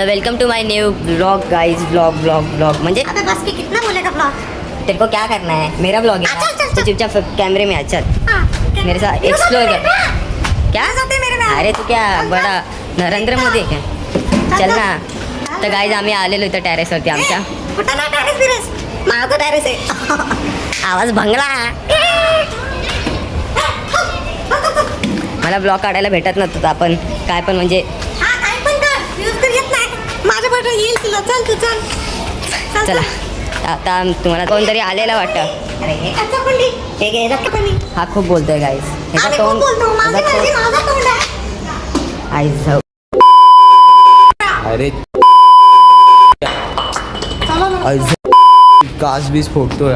Welcome to my new blog guys. Blog म्हणजे अबे बस के कितना बोलेगा ब्लॉग। तेरे को क्या करना है, मेरा ब्लॉग है चल, चल, तो चल। चुपचाप कैमरे में आ, चल हाँ, मेरे साथ एक्सप्लोर कर। क्या जाते मेरे में अरे तू क्या बडा नरेंद्र मोदी आहे काय? चल ना. तर गाईज आम्ही आलेलो इथं टेरेसवरती आमच्या. कुठं नाही टेरेस बिरेस माझं टेरेस आहे. आवाज भंगला. मला ब्लॉग काढायला भेटत नव्हतं, आपण काय पण म्हणजे हा काय पण कर यूज कर येत नाही माझ्या बरोबर येईल तुला. चल तू चल चला. आता तुम्हाला कोणतरी आलेला वाटतं. अरे हे कच्चा कुंडी हे घे रक्का कुंडी. हा खूप बोलतोय गाईज. अरे खूप बोलतो माझी मर्जी माझा तोंड आहे. अरे काच बीस फोडतोय.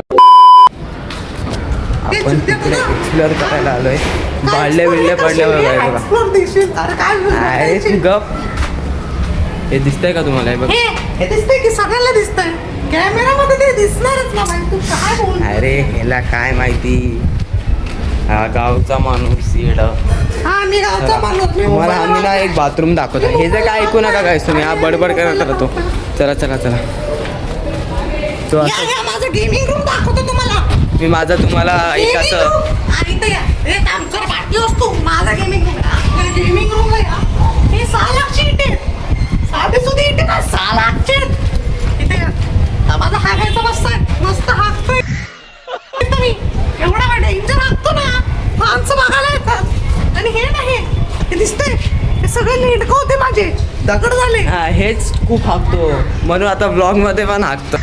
आपण तिकडे एक्सप्लोर करायला आलोय. बाळले बिळले पडल्यावर काय बघा. अरे तू गप. हे दिसतंय का तुम्हाला? हे बघ. हे दिसतंय की सगळ्यांना दिसतंय. कॅमेरामध्ये ते दिसणारच ना बाई. तू काय बोल. अरे ह्याला काय माहिती. हा गावचा माणूस येड. हा मी गावचा माणूस. मी तुम्हाला आम्ही ना एक बाथरूम दाखवतो. हे जर काय ऐकू नका काय तुम्ही. हा बडबड करत राहतो. चला चला चला. तो या असं या माझं गेमिंग रूम दाखवतो तुम्हाला. मी माझा तुम्हाला एक असं इथं या. हे काम कर बाटली असतो माझा गेमिंग रूम. गेमिंग रूम या. हे 6 लाखची इट आहे. साधे सुधे इट का 6 लाखची इथे या. हा माझा हागायचा मस्त हाकतोय तुम्ही. एवढा डेंजर हाकतो ना माणसं बघायला येतात. आणि हे नाही हे दिसतंय हे सगळे लेडकं होते माझे दगड झाले. हा हेच खूप हाकतो म्हणून आता ब्लॉग मध्ये पण हाकतो.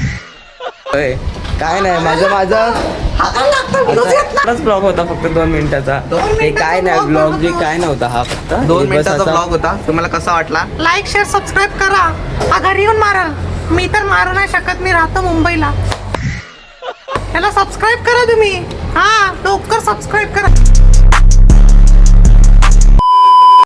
काय नाही माझं हाकायला लागतं व्हिडिओ येत नाही. आताच ब्लॉग होता फक्त 2 मिनिटाचा. हे काय नाही ब्लॉग जे काय नव्हता हा फक्त 2 मिनिटाचा ब्लॉग होता. तुम्हाला कसा वाटला? लाईक शेअर सबस्क्राईब करा. हा घरी येऊन माराल. मी तर मारू नाही शकत. मी राहतो मुंबईला. याला सबस्क्राईब करा तुम्ही. हा लवकर सबस्क्राईब करा.